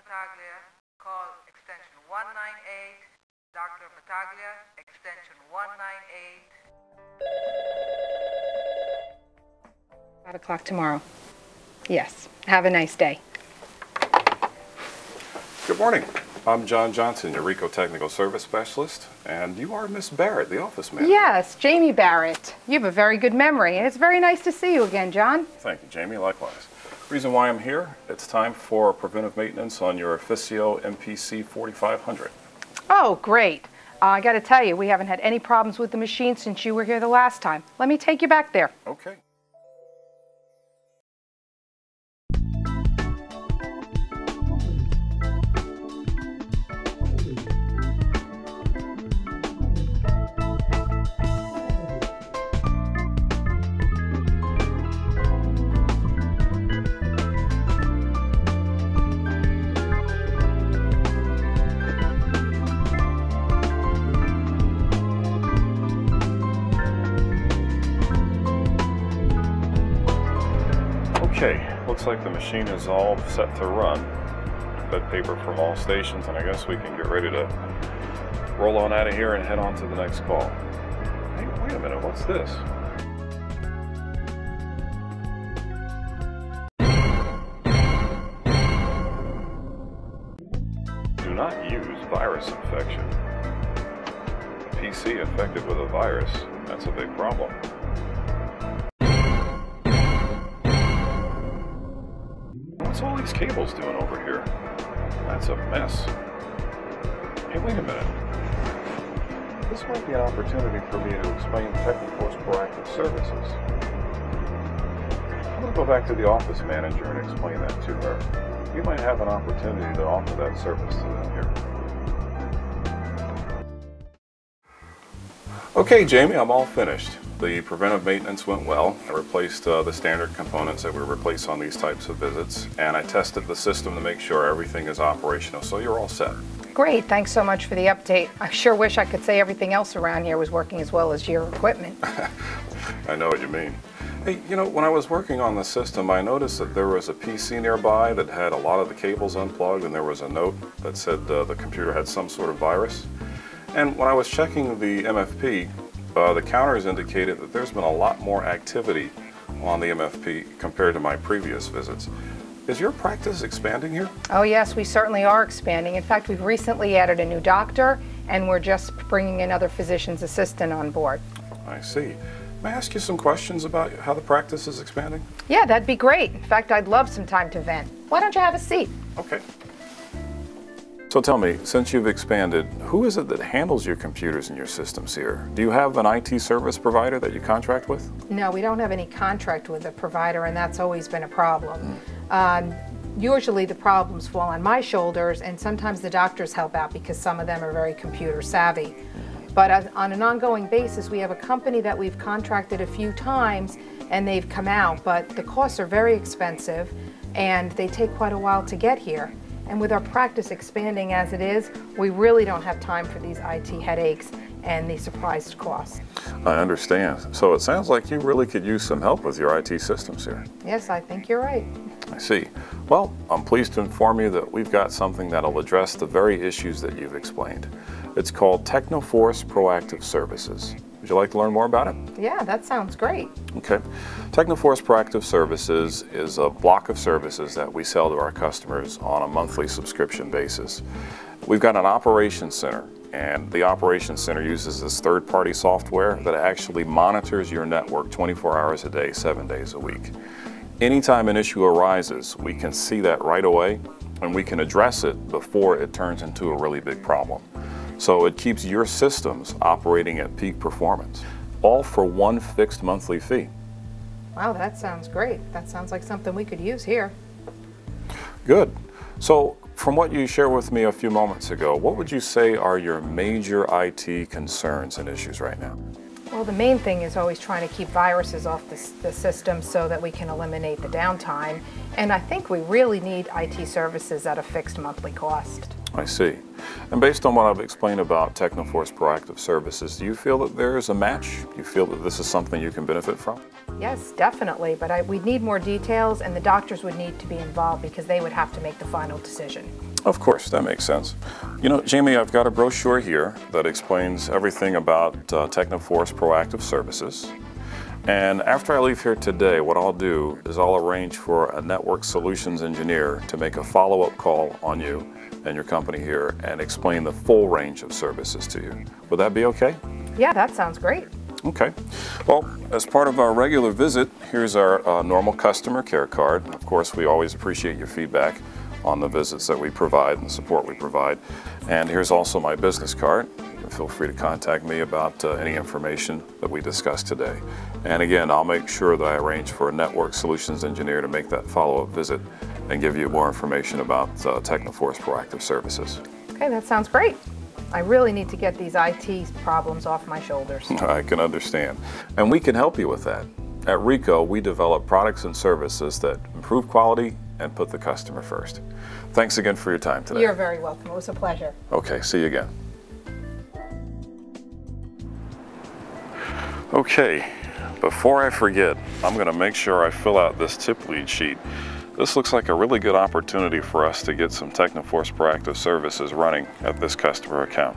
Battaglia, call extension 198. Dr. Battaglia, extension 198. 5 o'clock tomorrow. Yes. Have a nice day. Good morning. I'm John Johnson, your RICO Technical Service Specialist, and you are Miss Barrett, the office manager. Yes, Jamie Barrett. You have a very good memory, and it's very nice to see you again, John. Thank you, Jamie. Likewise. Reason why I'm here, it's time for preventive maintenance on your Officio MPC 4500. Oh, great. I got to tell you, we haven't had any problems with the machine since you were here the last time. Let me take you back there. Okay. Okay, looks like the machine is all set to run. Bed paper from all stations, and I guess we can get ready to roll on out of here and head on to the next call. Hey, wait a minute, what's this? Do not use virus infection. A PC infected with a virus, that's a big problem. What's all these cables doing over here? That's a mess. Hey, wait a minute. This might be an opportunity for me to explain Teknoforce Proactive Services. I'm going to go back to the office manager and explain that to her. We might have an opportunity to offer that service to them here. Okay, Jamie, I'm all finished. The preventive maintenance went well. I replaced the standard components that we replace on these types of visits, and I tested the system to make sure everything is operational, so you're all set. Great. Thanks so much for the update. I sure wish I could say everything else around here was working as well as your equipment. I know what you mean. Hey, you know, when I was working on the system, I noticed that there was a PC nearby that had a lot of the cables unplugged, and there was a note that said the computer had some sort of virus. And when I was checking the MFP, the counters indicated that there's been a lot more activity on the MFP compared to my previous visits. Is your practice expanding here? Oh yes, we certainly are expanding. In fact, we've recently added a new doctor, and we're just bringing another physician's assistant on board. I see. May I ask you some questions about how the practice is expanding? Yeah, that'd be great. In fact, I'd love some time to vent. Why don't you have a seat? Okay. So tell me, since you've expanded, who is it that handles your computers and your systems here? Do you have an IT service provider that you contract with? No, we don't have any contract with a provider, and that's always been a problem. Usually the problems fall on my shoulders, and sometimes the doctors help out because some of them are very computer savvy. But on an ongoing basis, we have a company that we've contracted a few times, and they've come out, but the costs are very expensive, and they take quite a while to get here. And with our practice expanding as it is, we really don't have time for these IT headaches and the surprise costs. I understand. So it sounds like you really could use some help with your IT systems here. Yes, I think you're right. I see. Well, I'm pleased to inform you that we've got something that'll address the very issues that you've explained. It's called Teknoforce Proactive Services. Would you like to learn more about it? Yeah, that sounds great. Okay. Teknoforce Proactive Services is a block of services that we sell to our customers on a monthly subscription basis. We've got an operations center, and the operations center uses this third-party software that actually monitors your network 24 hours a day, 7 days a week. Anytime an issue arises, we can see that right away, and we can address it before it turns into a really big problem. So it keeps your systems operating at peak performance, all for one fixed monthly fee. Wow, that sounds great. That sounds like something we could use here. Good. So from what you shared with me a few moments ago, what would you say are your major IT concerns and issues right now? Well, the main thing is always trying to keep viruses off the system so that we can eliminate the downtime. And I think we really need IT services at a fixed monthly cost. I see. And based on what I've explained about Teknoforce Proactive Services, do you feel that there is a match? Do you feel that this is something you can benefit from? Yes, definitely, but we'd need more details, and the doctors would need to be involved because they would have to make the final decision. Of course, that makes sense. You know, Jamie, I've got a brochure here that explains everything about Teknoforce Proactive Services. And after I leave here today, what I'll do is I'll arrange for a network solutions engineer to make a follow-up call on you and your company here and explain the full range of services to you. Would that be okay? Yeah, that sounds great. Okay. Well, as part of our regular visit, here's our normal customer care card. Of course, we always appreciate your feedback on the visits that we provide and the support we provide. And here's also my business card. Feel free to contact me about any information that we discussed today. And again, I'll make sure that I arrange for a network solutions engineer to make that follow-up visit and give you more information about Teknoforce Proactive Services. Okay, that sounds great. I really need to get these IT problems off my shoulders. I can understand. And we can help you with that. At RICO, we develop products and services that improve quality and put the customer first. Thanks again for your time today. You're very welcome. It was a pleasure. Okay, see you again. Okay, before I forget, I'm going to make sure I fill out this tip lead sheet. This looks like a really good opportunity for us to get some Teknoforce Proactive Services running at this customer account.